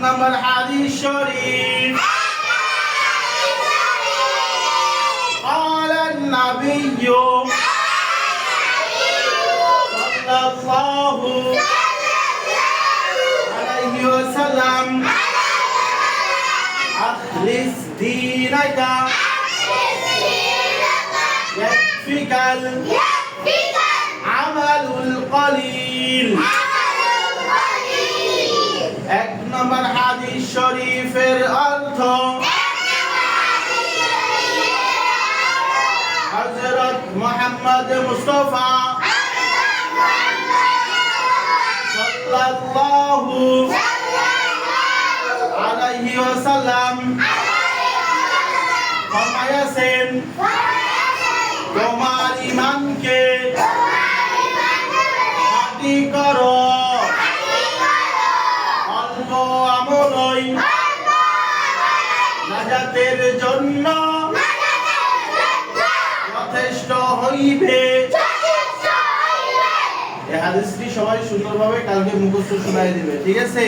নম্বর হাদিস শরীফ قال النبي صلى الله عليه وسلم أخلص دينك يكفيك العمل القليل এক নম্বর হাদিস শরীফের অর্থ হযরত মুহাম্মদ মুস্তাফা সাল্লাল্লাহু আলাইহি ওয়াসাল্লাম ফরমায়াছেন তোমার ঈমানকে খাঁটি করো অল্প আমলই নাজাতের জন্য যথেষ্ট হইবে। এই হাদিসটি সবাই সুন্দরভাবে কালকে মুখস্থ শোনায় দিবে, ঠিক আছে?